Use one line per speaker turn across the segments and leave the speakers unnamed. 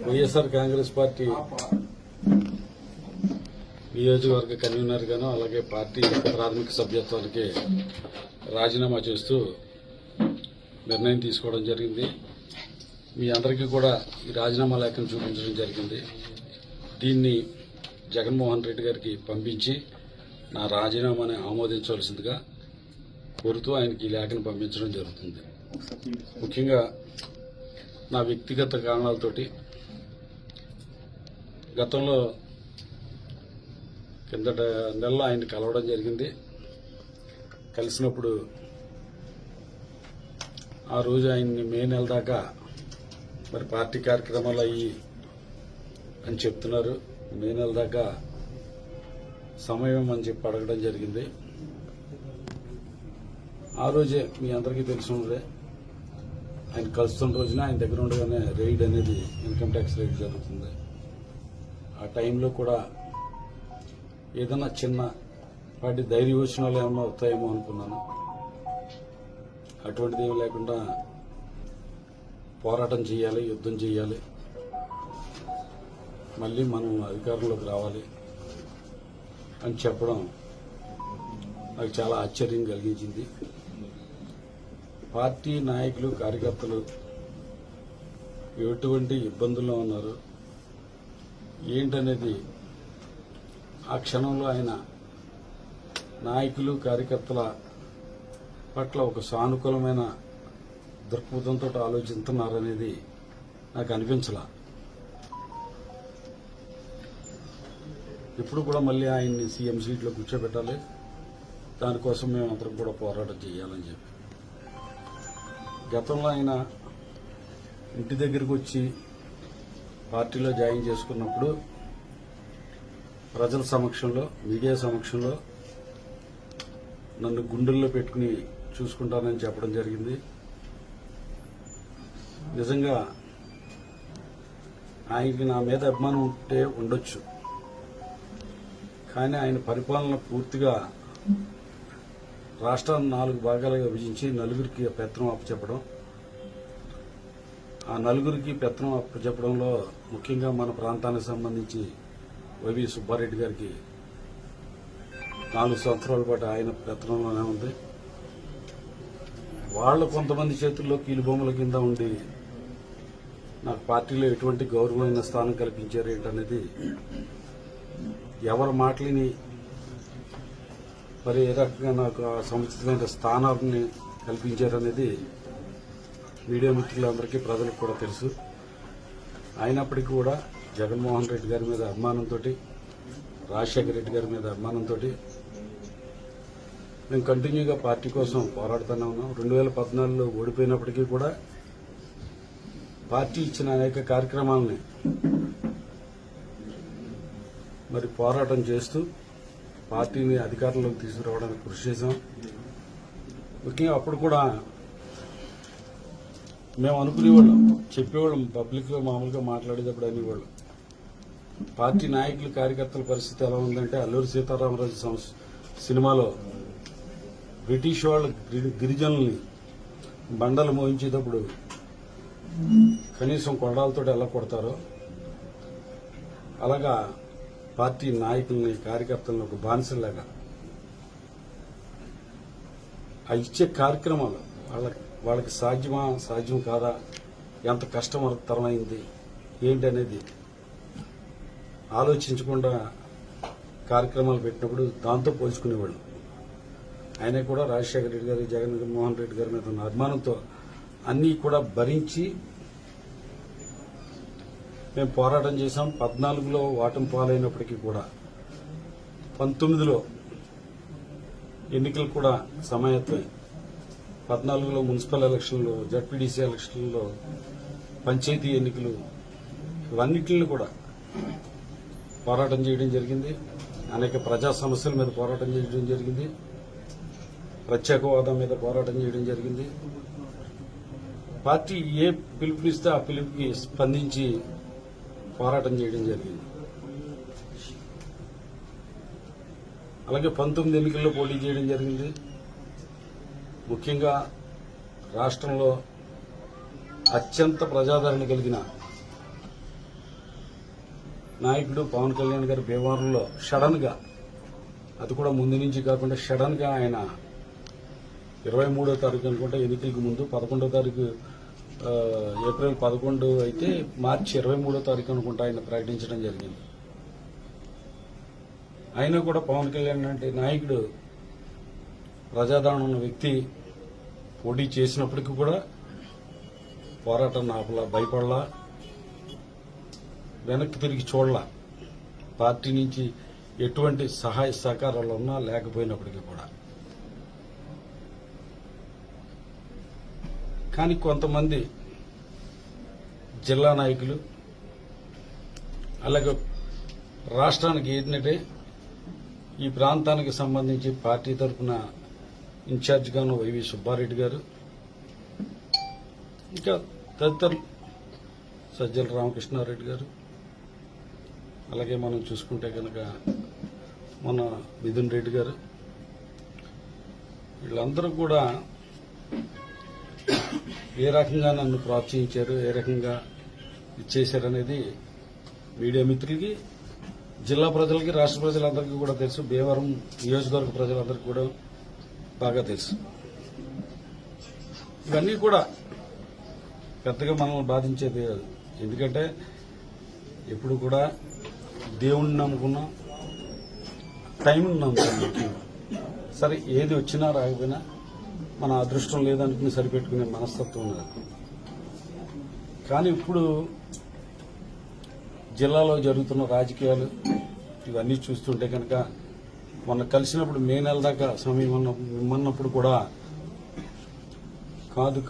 YSR Congress party నియోజకవర్గ convener గాను అలాగే పార్టీ ప్రాథమిక సభ్యత్వానికి రాజీనామా చేస్తూ నిర్ణయం తీసుకోవడం జరిగింది. మీ అందరికీ కూడా ఈ రాజీనామా లేఖను చూపించడం జరిగింది. దీన్ని జగన్మోహన్ రెడ్డి గారికి పంపించి నా రాజీనామాని ఆమోదించవలసిందిగా కోరుతూ ఆయనకి ఈ లేఖను పంపించడం జరుగుతుంది. ముఖ్యంగా నా వ్యక్తిగత కారణాలతోటి గతంలో కిందట నెలలో ఆయన కలవడం జరిగింది. కలిసినప్పుడు ఆ రోజు ఆయన్ని మే నెల దాకా మరి పార్టీ కార్యక్రమాలు అయ్యి అని చెప్తున్నారు. మే నెల దాకా సమయం అని చెప్పి అడగడం జరిగింది. ఆ రోజే మీ అందరికీ తెలిసినదే ఆయన కలుస్తున్న రోజున ఆయన దగ్గర ఉండగానే రైడ్ అనేది ఇన్కమ్ ట్యాక్స్ రైడ్ జరుగుతుంది. ఆ టైంలో కూడా ఏదైనా చిన్న వాటి ధైర్యవచనాలు ఏమన్నా అవుతాయేమో అనుకున్నాను. అటువంటిది ఏమి లేకుండా పోరాటం చేయాలి, యుద్ధం చేయాలి, మళ్ళీ మనం అధికారంలోకి రావాలి అని చెప్పడం నాకు చాలా ఆశ్చర్యం కలిగించింది. పార్టీ నాయకులు కార్యకర్తలు ఎటువంటి ఇబ్బందుల్లో ఉన్నారు ఏంటనేది ఆ క్షణంలో ఆయన నాయకులు కార్యకర్తల పట్ల ఒక సానుకూలమైన దృక్పథంతో ఆలోచిస్తున్నారనేది నాకు అనిపించలా. ఇప్పుడు కూడా మళ్ళీ ఆయన్ని సీఎం సీట్లో కూర్చోబెట్టాలి, దానికోసం మేము అందరం కూడా పోరాటం చేయాలని చెప్పి గతంలో ఆయన ఇంటి దగ్గరికి వచ్చి పార్టీలో జాయిన్ చేసుకున్నప్పుడు ప్రజల సమక్షంలో, మీడియా సమక్షంలో నన్ను గుండెల్లో పెట్టుకుని చూసుకుంటానని చెప్పడం జరిగింది. నిజంగా ఆయనకి నా మీద అభిమానం ఉంటే ఉండొచ్చు, కానీ ఆయన పరిపాలన పూర్తిగా రాష్ట్రాన్ని 4 భాగాలుగా విభజించి నలుగురికి పెత్తనం అప్పచెప్పడం, ఆ నలుగురికి పెత్తనం అప్పచెప్పడంలో ముఖ్యంగా మన ప్రాంతానికి సంబంధించి వైవి సుబ్బారెడ్డి గారికి 4 సంవత్సరాల పాటు ఆయన పెత్తనంలోనే ఉంది. వాళ్ళు కొంతమంది చేతుల్లో కీలుబొమ్మల కింద ఉండి నాకు పార్టీలో ఎటువంటి గౌరవమైన స్థానం కల్పించారు ఏంటనేది, ఎవరి మాటలని మరి ఏ రకంగా నాకు ఆ సముచితమైన స్థానాన్ని కల్పించారనేది మీడియా మిత్రులందరికీ ప్రజలకు కూడా తెలుసు. అయినప్పటికీ కూడా జగన్మోహన్ రెడ్డి గారి మీద అభిమానంతో, రాజశేఖర రెడ్డి గారి మీద అభిమానంతో మేము కంటిన్యూగా పార్టీ కోసం పోరాడుతూనే ఉన్నాం. 2014లో ఓడిపోయినప్పటికీ కూడా పార్టీ ఇచ్చిన అనేక కార్యక్రమాలని మరి పోరాటం చేస్తూ పార్టీని అధికారంలోకి తీసుకురావడానికి కృషి చేశాం. ముఖ్యంగా అప్పుడు కూడా మేము అనుకునేవాళ్ళం, చెప్పేవాళ్ళం, పబ్లిక్లో మామూలుగా మాట్లాడేటప్పుడు అనేవాళ్ళం, పార్టీ నాయకులు కార్యకర్తల పరిస్థితి ఎలా ఉందంటే అల్లూరి సీతారామరాజు సినిమాలో బ్రిటిష్ వాళ్ళు గిరిజనుల్ని బండలు మోయించేటప్పుడు కనీసం కొరడాలతో ఎలా కొడతారో అలాగా పార్టీ నాయకుల్ని కార్యకర్తలను ఒక బానిసలాగా ఆ ఇచ్చే కార్యక్రమాలు వాళ్ళకి సాధ్యం కాదా, ఎంత కష్టతరమైంది ఏంటి అనేది ఆలోచించకుండా కార్యక్రమాలు పెట్టినప్పుడు దాంతో పోల్చుకునేవాళ్ళు. ఆయన కూడా రాజశేఖర రెడ్డి గారి, జగన్మోహన్ రెడ్డి గారి మీద ఉన్న అభిమానంతో అన్నీ కూడా భరించి మేము పోరాటం చేశాం. 14లో ఓటమి పాలైనప్పటికీ కూడా 19లో ఎన్నికలు కూడా సమాయత్తమై 14లో మున్సిపల్ ఎలక్షన్లు, జడ్పీడీసీ ఎలక్షన్లలో, పంచాయతీ ఎన్నికలు, ఇవన్నిటిని కూడా పోరాటం చేయడం జరిగింది. అనేక ప్రజా సమస్యల మీద పోరాటం చేయడం జరిగింది. ప్రత్యేక హోదా మీద పోరాటం చేయడం జరిగింది. పార్టీ ఏ పిలుపునిస్తే ఆ పిలుపుకి స్పందించి పోరాటం చేయడం జరిగింది. అలాగే 19 ఎన్నికల్లో పోటీ చేయడం జరిగింది. ముఖ్యంగా రాష్ట్రంలో అత్యంత ప్రజాదరణ కలిగిన నాయకుడు పవన్ కళ్యాణ్ గారి భీమవరంలో సడన్ గా, అది కూడా ముందు నుంచి కాకుండా సడన్ గా ఆయన 23వ తారీఖు అనుకుంటే ఎన్నికలకు ముందు 11వ తారీఖు ఏప్రిల్ 11 అయితే మార్చి 23వ తారీఖు అనుకుంటా ఆయన ప్రకటించడం జరిగింది. అయినా కూడా పవన్ కళ్యాణ్ అంటే నాయకుడు, ప్రజాదరణ ఉన్న వ్యక్తి పోటీ చేసినప్పటికీ కూడా పోరాటం ఆపలా, భయపడలా, వెనక్కి తిరిగి చూడలా. పార్టీ నుంచి ఎటువంటి సహాయ సహకారాలు ఉన్నా లేకపోయినప్పటికీ కూడా. కానీ కొంతమంది జిల్లా నాయకులు, అలాగే రాష్ట్రానికి ఏంటంటే ఈ ప్రాంతానికి సంబంధించి పార్టీ తరఫున ఇన్ఛార్జిగాను వైవి సుబ్బారెడ్డి గారు, ఇంకా తదితరులు సజ్జల రామకృష్ణారెడ్డి గారు, అలాగే మనం చూసుకుంటే కనుక మన మిథున్ రెడ్డి గారు, వీళ్ళందరూ కూడా ఏ రకంగా నన్ను ప్రోత్సహించారు, ఏ రకంగా ఇచ్చేశారనేది మీడియా మిత్రులకి, జిల్లా ప్రజలకి, రాష్ట్ర ప్రజలందరికీ కూడా తెలుసు. భీమవరం నియోజకవర్గ ప్రజలందరికీ కూడా బాగా తెలుసు. ఇవన్నీ కూడా పెద్దగా మనల్ని బాధించేది కాదు. ఎందుకంటే ఎప్పుడు కూడా దేవుణ్ణి నమ్ముకున్నాం, టైంని నమ్ముకున్నాం. సరే, ఏది వచ్చినా రాకపోయినా మన అదృష్టం లేదనుకుని సరిపెట్టుకునే మనస్తత్వం ఉన్నది. కానీ ఇప్పుడు జిల్లాలో జరుగుతున్న రాజకీయాలు ఇవన్నీ చూస్తుంటే కనుక, మొన్న కలిసినప్పుడు మే నెల దాకా సమయం ఇమ్మన్నప్పుడు కూడా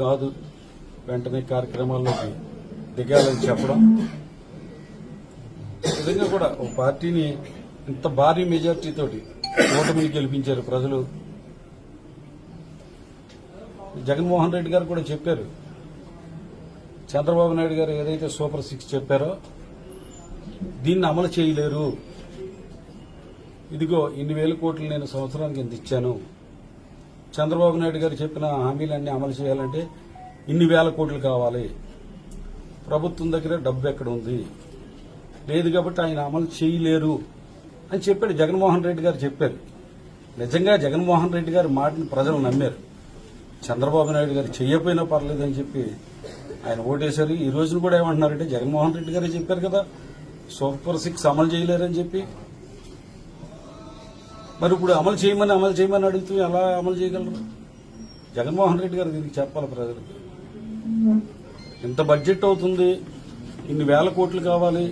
కాదు వెంటనే కార్యక్రమాల్లోకి దిగాలని చెప్పడం, విధంగా కూడా ఒక పార్టీని ఇంత భారీ మెజార్టీతోటి ఓటమిని గెలిపించారు ప్రజలు. జగన్మోహన్ రెడ్డి గారు కూడా చెప్పారు, చంద్రబాబు నాయుడు గారు ఏదైతే సూపర్ 6 చెప్పారో దీన్ని అమలు చేయలేరు. ఇదిగో ఇన్ని వేల కోట్లు నేను సంవత్సరానికి ఎంత ఇచ్చాను, చంద్రబాబు నాయుడు గారు చెప్పిన హామీలన్నీ అమలు చేయాలంటే ఇన్ని వేల కోట్లు కావాలి, ప్రభుత్వం దగ్గర డబ్బు ఎక్కడ ఉంది, లేదు కాబట్టి ఆయన అమలు చేయలేరు అని చెప్పాడు. జగన్మోహన్ రెడ్డి గారు చెప్పారు. నిజంగా జగన్మోహన్ రెడ్డి గారి మాటను ప్రజలు నమ్మారు. చంద్రబాబు నాయుడు గారు చెయ్యపోయినా పర్లేదని చెప్పి ఆయన ఓటేశారు. ఈ రోజున కూడా ఏమంటున్నారంటే, జగన్మోహన్ రెడ్డి గారే చెప్పారు కదా సూపర్ 6 అమలు చేయలేరని చెప్పి. మరి ఇప్పుడు అమలు చేయమని అడుగుతూ ఎలా అమలు చేయగలరు? జగన్మోహన్ రెడ్డి గారు దీనికి చెప్పాలి ప్రజలకు. ఇంత బడ్జెట్ అవుతుంది, ఇన్ని వేల కోట్లు కావాలి,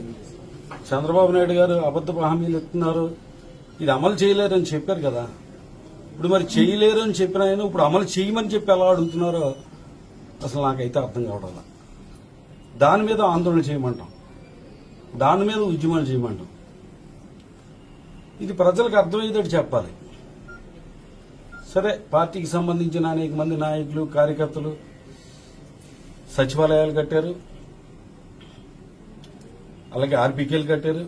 చంద్రబాబు నాయుడు గారు అబద్దపు హామీలు ఇస్తున్నారు, ఇది అమలు చేయలేరని చెప్పారు కదా. ఇప్పుడు మరి చేయలేరు అని చెప్పిన ఆయన ఇప్పుడు అమలు చేయమని చెప్పి ఎలా అడుగుతున్నారో అసలు నాకైతే అర్థం కావడం. దాని మీద ఆందోళన చేయమంటాం, దాని మీద ఉద్యమాలు చేయమంటాం. ఇది ప్రజలకు అర్థమయ్యేటట్టు చెప్పాలి. సరే, పార్టీకి సంబంధించిన అనేక మంది నాయకులు, కార్యకర్తలు సచివాలయాలు కట్టారు, అలాగే ఆర్బీకేలు కట్టారు,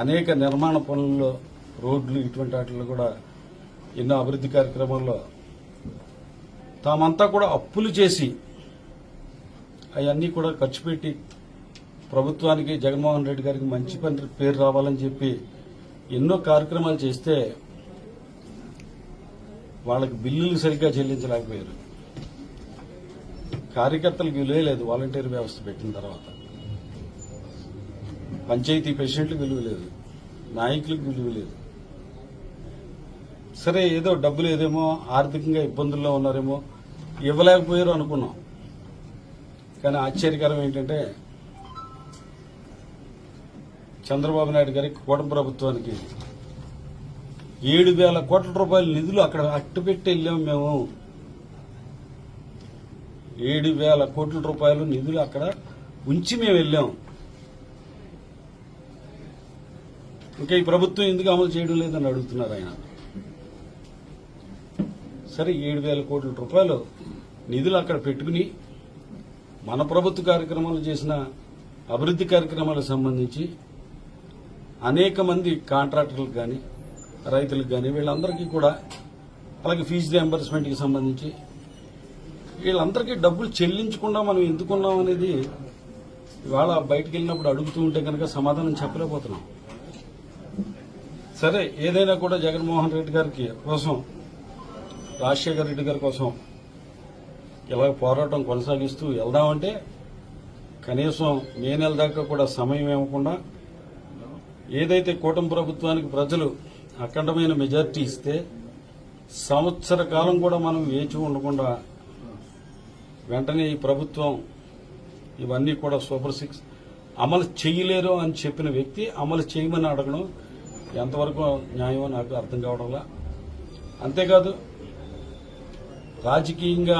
అనేక నిర్మాణ పనుల్లో రోడ్లు ఇటువంటి వాటిల్లో కూడా ఎన్నో అభివృద్ధి కార్యక్రమాల్లో తామంతా కూడా అప్పులు చేసి అవన్నీ కూడా ఖర్చు పెట్టి ప్రభుత్వానికి, జగన్మోహన్ రెడ్డి గారికి మంచి పేరు రావాలని చెప్పి ఎన్నో కార్యక్రమాలు చేస్తే వాళ్ళకి బిల్లులు సరిగ్గా చెల్లించలేకపోయారు. కార్యకర్తలకు విలువ లేదు. వాలంటీర్ వ్యవస్థ పెట్టిన తర్వాత పంచాయతీ ప్రెసిడెంట్లకు విలువ లేదు, నాయకులకు విలువ లేదు. సరే, ఏదో డబ్బులు ఏదేమో ఆర్థికంగా ఇబ్బందుల్లో ఉన్నారేమో ఇవ్వలేకపోయారు అనుకున్నాం. కానీ ఆశ్చర్యకరం ఏంటంటే, చంద్రబాబు నాయుడు గారికి, కూటమి ప్రభుత్వానికి 7,000 కోట్ల రూపాయల నిధులు అక్కడ అట్టుపెట్టి వెళ్ళాము మేము. 7,000 కోట్ల రూపాయలు నిధులు అక్కడ ఉంచి మేము వెళ్ళాం. ఇంకా ఈ ప్రభుత్వం ఎందుకు అమలు చేయడం లేదని అడుగుతున్నారు ఆయన. సరే, 7,000 కోట్ల రూపాయలు నిధులు అక్కడ పెట్టుకుని మన ప్రభుత్వ కార్యక్రమాలు చేసిన అభివృద్ధి కార్యక్రమాలకు సంబంధించి అనేక మంది కాంట్రాక్టర్లకు కానీ, రైతులకు కానీ, వీళ్ళందరికీ కూడా, అలాగే ఫీజు రియంబర్స్మెంట్కి సంబంధించి వీళ్ళందరికీ డబ్బులు చెల్లించకుండా మనం ఎందుకున్నాం అనేది ఇవాళ బయటకు వెళ్ళినప్పుడు అడుగుతూ ఉంటే కనుక సమాధానం చెప్పలేకపోతున్నాం. సరే, ఏదైనా కూడా జగన్మోహన్ రెడ్డి గారికి కోసం, రాజశేఖర రెడ్డి గారి కోసం ఇలా పోరాటం కొనసాగిస్తూ వెళ్దామంటే కనీసం మే నెల దాకా కూడా సమయం ఇవ్వకుండా ఏదైతే కూటమి ప్రభుత్వానికి ప్రజలు అఖండమైన మెజార్టీ ఇస్తే సంవత్సర కాలం కూడా మనం వేచి ఉండకుండా వెంటనే ఈ ప్రభుత్వం ఇవన్నీ కూడా సూపర్ 6 అమలు చేయలేరు అని చెప్పిన వ్యక్తి అమలు చేయమని అడగడం ఎంతవరకు న్యాయమో నాకు అర్థం కావడంలా. అంతేకాదు, రాజకీయంగా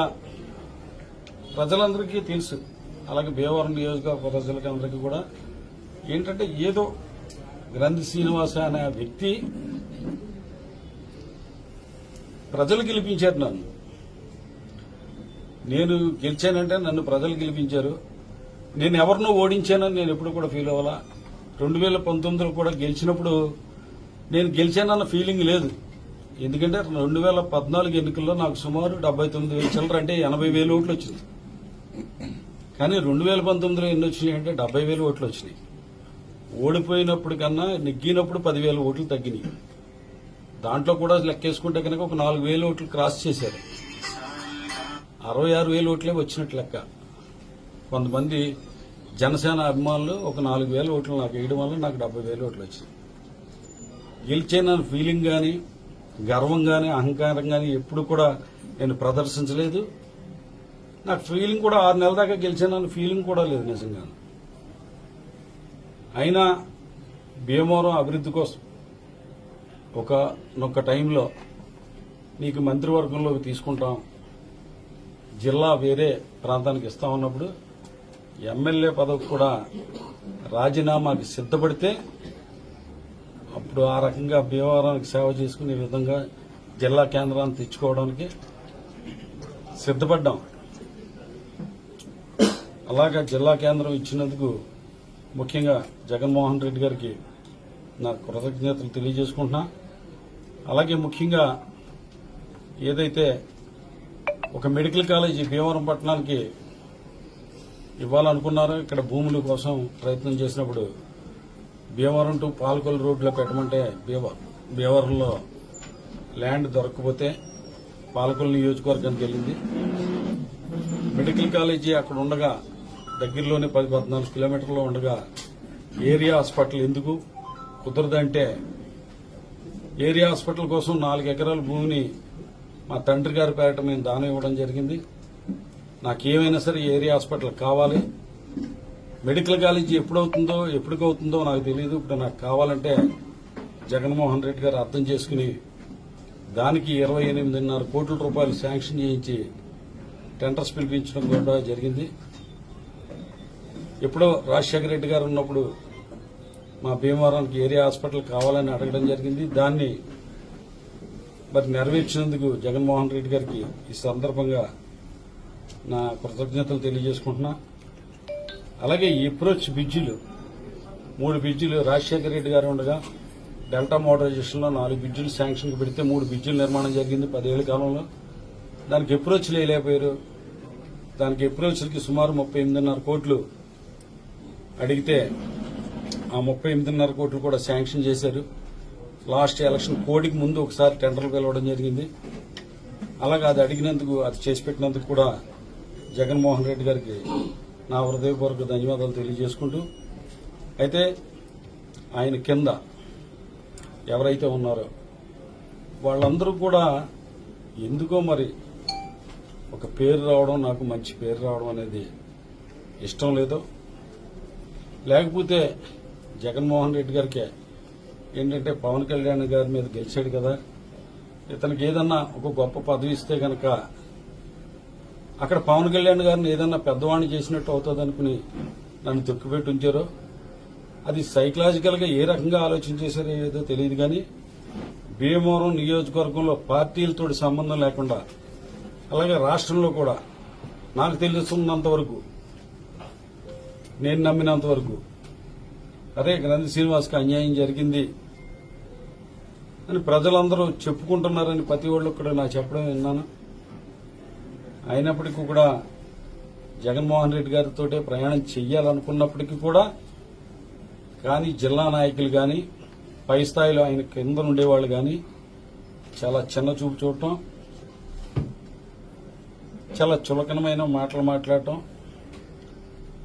ప్రజలందరికీ తెలుసు, అలాగే భీమవరం నియోజకవర్గ ప్రజలకి అందరికీ కూడా ఏంటంటే ఏదో గ్రంథి శ్రీనివాస అనే వ్యక్తి ప్రజలు గెలిపించారు. నేను గెలిచానంటే నన్ను ప్రజలు గెలిపించారు. నేను ఎవరినో ఓడించానని నేను ఎప్పుడు కూడా ఫీల్ అవ్వాలా. 2019లో కూడా గెలిచినప్పుడు నేను గెలిచానన్న ఫీలింగ్ లేదు. ఎందుకంటే 2014 ఎన్నికల్లో నాకు సుమారు 79,000 చిల్లర, అంటే 80,000 ఓట్లు వచ్చింది. కానీ 2019లో ఎన్ని వచ్చినాయి అంటే 70,000 ఓట్లు వచ్చినాయి. ఓడిపోయినప్పుడు కన్నా నెగ్గినప్పుడు 10,000 ఓట్లు తగ్గినాయి. దాంట్లో కూడా లెక్కేసుకుంటే కనుక ఒక 4,000 ఓట్లు క్రాస్ చేశారు. 66,000 ఓట్లే వచ్చినట్టు లెక్క. కొంతమంది జనసేన అభిమానులు ఒక 4,000 ఓట్లు నాకు వేయడం వల్ల నాకు 70,000 ఓట్లు వచ్చినాయి. గెలిచేనన్న ఫీలింగ్ కానీ, గర్వం కానీ, అహంకారం కానీ ఎప్పుడు కూడా నేను ప్రదర్శించలేదు. నాకు ఫీలింగ్ కూడా 6 నెలల దాకా గెలిచానన్న ఫీలింగ్ కూడా లేదు నిజంగా. అయినా భీమవరం అభివృద్ధి కోసం ఒక టైంలో నీకు మంత్రివర్గంలోకి తీసుకుంటాం, జిల్లా వేరే ప్రాంతానికి ఇస్తామన్నప్పుడు ఎమ్మెల్యే పదవికి కూడా రాజీనామాకి సిద్ధపడితే అప్పుడు ఆ రకంగా భీమవరానికి సేవ చేసుకునే విధంగా జిల్లా కేంద్రాన్ని తెచ్చుకోవడానికి సిద్ధపడ్డాం. అలాగా జిల్లా కేంద్రం ఇచ్చినందుకు ముఖ్యంగా జగన్మోహన్ రెడ్డి గారికి నా కృతజ్ఞతలు తెలియజేసుకుంటున్నా. అలాగే ముఖ్యంగా ఏదైతే ఒక మెడికల్ కాలేజీ భీమవరం పట్టణానికి ఇవ్వాలనుకున్నారో, ఇక్కడ భూముల కోసం ప్రయత్నం చేసినప్పుడు భీమవరం టు పాలకొల్లు రోడ్లో పెట్టమంటే భీమవరంలో ల్యాండ్ దొరకకపోతే పాలకొల్లు నియోజకవర్గానికి వెళ్ళింది. మెడికల్ కాలేజీ అక్కడ ఉండగా దగ్గరలోనే 10-14 కిలోమీటర్లో ఉండగా ఏరియా హాస్పిటల్ ఎందుకు కుదరదంటే ఏరియా హాస్పిటల్ కోసం 4 ఎకరాల భూమిని మా తండ్రి గారి పేరిట మేము దానం ఇవ్వడం జరిగింది. నాకేమైనా సరే ఏరియా హాస్పిటల్ కావాలి. మెడికల్ కాలేజీ ఎప్పటికవుతుందో నాకు తెలియదు. ఇప్పుడు నాకు కావాలంటే జగన్మోహన్ రెడ్డి గారు అర్థం చేసుకుని దానికి 28.5 కోట్ల రూపాయలు శాంక్షన్ చేయించి టెండర్స్ పిలిపించడం కూడా జరిగింది. ఎప్పుడో రాజశేఖర రెడ్డి గారు ఉన్నప్పుడు మా భీమవరానికి ఏరియా హాస్పిటల్ కావాలని అడగడం జరిగింది. దాన్ని మరి నెరవేర్చినందుకు జగన్మోహన్ రెడ్డి గారికి ఈ సందర్భంగా నా కృతజ్ఞతలు తెలియజేసుకుంటున్నా. అలాగే అప్రోచ్ బ్రిడ్జిలు 3 బ్రిడ్జిలు రాజశేఖర రెడ్డి గారు ఉండగా డెల్టా మోడరైజేషన్లో 4 బ్రిడ్జిలు శాంక్షన్కి పెడితే 3 బ్రిడ్జిల నిర్మాణం జరిగింది 10 ఏళ్ల కాలంలో. దానికి అప్రోచ్లు వేయలేకపోయారు. దానికి అప్రోచ్లకి సుమారు 38.5 కోట్లు అడిగితే ఆ 38.5 కోట్లు కూడా శాంక్షన్ చేశారు. లాస్ట్ ఎలక్షన్ కోడికి ముందు ఒకసారి టెండర్లు పిలవడం జరిగింది. అలాగే అది అడిగినందుకు, అది చేసి పెట్టినందుకు కూడా జగన్మోహన్ రెడ్డి గారికి నా హృదయపూర్వక ధన్యవాదాలు తెలియజేసుకుంటూ, అయితే ఆయన కింద ఎవరైతే ఉన్నారో వాళ్ళందరూ కూడా ఎందుకో మరి ఒక పేరు రావడం, నాకు మంచి పేరు రావడం అనేది ఇష్టం లేదో, లేకపోతే జగన్మోహన్ రెడ్డి గారికి ఏంటంటే పవన్ కళ్యాణ్ గారి మీద గెలిచాడు కదా, ఇతనికి ఏదన్నా ఒక గొప్ప పదవి ఇస్తే గనక అక్కడ పవన్ కళ్యాణ్ గారిని ఏదన్నా పెద్దవాణ్ణి చేసినట్టు అవుతుంది అనుకుని నన్ను తొక్కిపెట్టి ఉంచారో, అది సైకలాజికల్ గా ఏ రకంగా ఆలోచన చేశారో ఏదో తెలియదు. కానీ భీమవరం నియోజకవర్గంలో పార్టీలతో సంబంధం లేకుండా, అలాగే రాష్ట్రంలో కూడా నాకు తెలుస్తున్నంత వరకు, నేను నమ్మినంత వరకు అదే గ్రంథి శ్రీనివాస్కి అన్యాయం జరిగింది అని ప్రజలందరూ చెప్పుకుంటున్నారని ప్రతి ఒళ్ళు కూడా నాకు చెప్పడం విన్నాను. అయినప్పటికీ కూడా జగన్మోహన్ రెడ్డి గారితో ప్రయాణం చెయ్యాలనుకున్నప్పటికీ కూడా కానీ జిల్లా నాయకులు కానీ పై స్థాయిలో ఆయన కింద ఉండేవాళ్ళు కానీ చాలా చిన్న చూపు చూడటం, చాలా చులకనమైన మాటలు మాట్లాడటం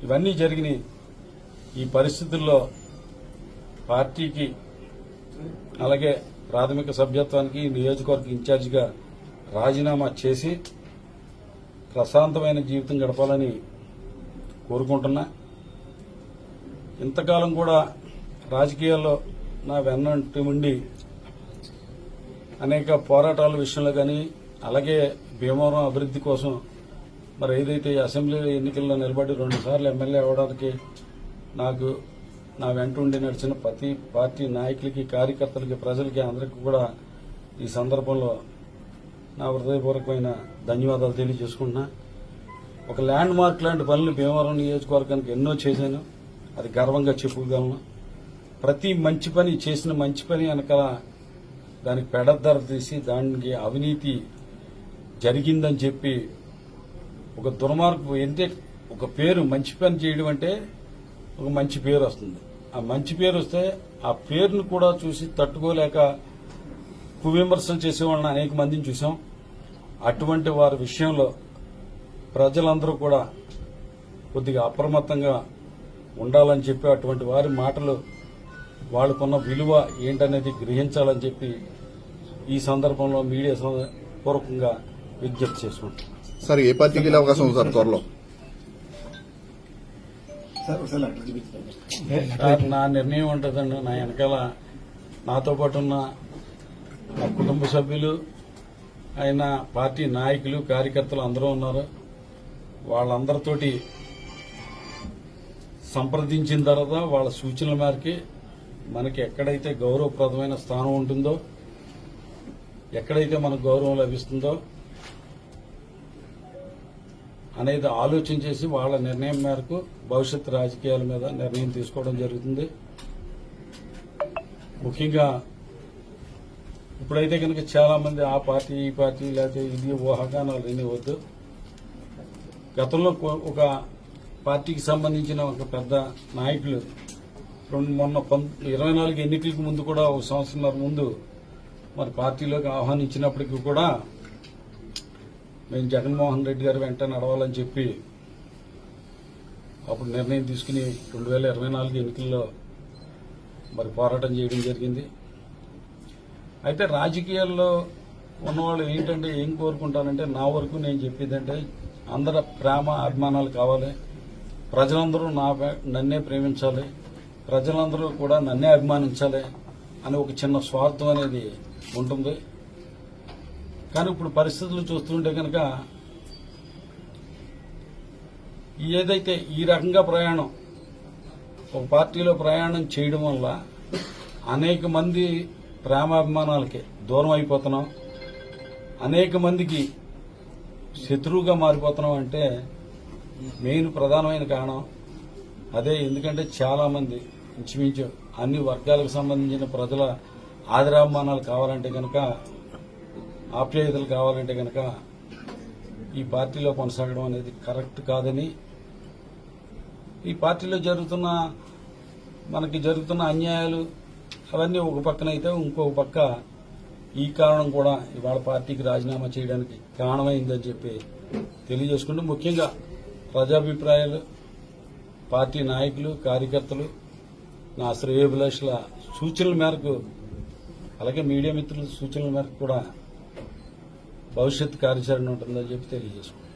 ఇవన్నీ జరిగినాయి. ఈ పరిస్థితుల్లో పార్టీకి అలాగే ప్రాథమిక సభ్యత్వానికి నియోజకవర్గ ఇన్ఛార్జిగా రాజీనామా చేసి ప్రశాంతమైన జీవితం గడపాలని కోరుకుంటున్నా. ఇంతకాలం కూడా రాజకీయాల్లో నా వెన్నంటి ఉండి అనేక పోరాటాల విషయంలో కానీ అలాగే భీమవరం అభివృద్ధి కోసం మరి ఏదైతే అసెంబ్లీ ఎన్నికల్లో నిలబడి 2 సార్లు ఎమ్మెల్యే అవడానికి నాకు నా వెంట ఉండి నడిచిన ప్రతి పార్టీ నాయకులకి, కార్యకర్తలకి, ప్రజలకి అందరికీ కూడా ఈ సందర్భంలో నా హృదయపూర్వకమైన ధన్యవాదాలు తెలియజేసుకుంటున్నా. ఒక ల్యాండ్ మార్క్ లాంటి పనులు భీమవరం నియోజకవర్గానికి ఎన్నో చేశాను, అది గర్వంగా చెప్పుకోగలను. ప్రతి మంచి పని చేసిన మంచి పని వెనకాల దానికి పెడద్దర తీసి దానికి అవినీతి జరిగిందని చెప్పి ఒక దుర్మార్గం ఏంటే ఒక పేరు మంచి పని చేయడం అంటే ఒక మంచి పేరు వస్తుంది. ఆ మంచి పేరు వస్తే ఆ పేరును కూడా చూసి తట్టుకోలేక కువిమర్శలు చేసేవాళ్ళని అనేక మందిని చూసాం. అటువంటి వారి విషయంలో ప్రజలందరూ కూడా కొద్దిగా అప్రమత్తంగా ఉండాలని చెప్పి అటువంటి వారి మాటలు వాళ్ళకున్న విలువ ఏంటనేది గ్రహించాలని చెప్పి ఈ సందర్భంలో మీడియా పూర్వకంగా విజ్ఞప్తి చేసుకుంటాం.
సార్ ఏ పార్టీకి వెళ్ళే అవకాశం ఉంది సార్ త్వరలో?
సార్ నా నిర్ణయం ఉంటుందండి. నా వెనకాల నాతో పాటు ఉన్న నా కుటుంబ సభ్యులు ఆయన పార్టీ నాయకులు కార్యకర్తలు అందరూ ఉన్నారు. వాళ్ళందరితోటి సంప్రదించిన తర్వాత వాళ్ళ సూచనల మేరకి మనకి ఎక్కడైతే గౌరవప్రదమైన స్థానం ఉంటుందో, ఎక్కడైతే మనకు గౌరవం లభిస్తుందో అనేది ఆలోచన చేసి వాళ్ళ నిర్ణయం మేరకు భవిష్యత్ రాజకీయాల మీద నిర్ణయం తీసుకోవడం జరుగుతుంది. ముఖ్యంగా ఇప్పుడైతే కనుక చాలా మంది ఆ పార్టీ ఈ పార్టీ లేకపోతే ఇది ఊహాగానాలు విని వద్దు. గతంలో ఒక పార్టీకి సంబంధించిన ఒక పెద్ద నాయకులు మొన్న 24 ఎన్నికలకు ముందు కూడా ఒక సంవత్సరంన్నర ముందు మరి పార్టీలోకి ఆహ్వానించినప్పటికీ కూడా మేము జగన్మోహన్ రెడ్డి గారు వెంట నడవాలని చెప్పి అప్పుడు నిర్ణయం తీసుకుని 2024 ఎన్నికల్లో మరి పోరాటం చేయడం జరిగింది. అయితే రాజకీయాల్లో ఉన్నవాళ్ళు ఏంటంటే ఏం కోరుకుంటానంటే నా వరకు నేను చెప్పేదంటే అందరి ప్రేమ అభిమానాలు కావాలి, ప్రజలందరూ నన్నే ప్రేమించాలి, ప్రజలందరూ కూడా నన్నే అభిమానించాలి అని ఒక చిన్న స్వార్థం అనేది ఉంటుంది. కానీ ఇప్పుడు పరిస్థితులు చూస్తుంటే కనుక ఏదైతే ఈ రకంగా ప్రయాణం ఒక పార్టీలో ప్రయాణం చేయడం వల్ల అనేక మంది ప్రేమాభిమానాలకి దూరం అయిపోతున్నాం, అనేక మందికి శత్రువుగా మారిపోతున్నాం అంటే మెయిన్ ప్రధానమైన కారణం అదే. ఎందుకంటే చాలా మంది ఇంచుమించు అన్ని వర్గాలకు సంబంధించిన ప్రజల ఆదరాభిమానాలు కావాలంటే కనుక, ఆప్యాయతలు కావాలంటే కనుక ఈ పార్టీలో కొనసాగడం అనేది కరెక్ట్ కాదని, ఈ పార్టీలో మనకి జరుగుతున్న అన్యాయాలు అవన్నీ ఒక పక్కన అయితే ఇంకొక పక్క ఈ కారణం కూడా ఇవాళ పార్టీకి రాజీనామా చేయడానికి కారణమైందని చెప్పి తెలియజేసుకుంటూ, ముఖ్యంగా ప్రజాభిప్రాయాలు, పార్టీ నాయకులు, కార్యకర్తలు, నా శ్రేయోభిలాషుల సూచనల మేరకు అలాగే మీడియా మిత్రుల సూచనల మేరకు కూడా భవిష్యత్ కార్యాచరణ ఉంటుందని చెప్పి తెలియజేసుకుంటాం.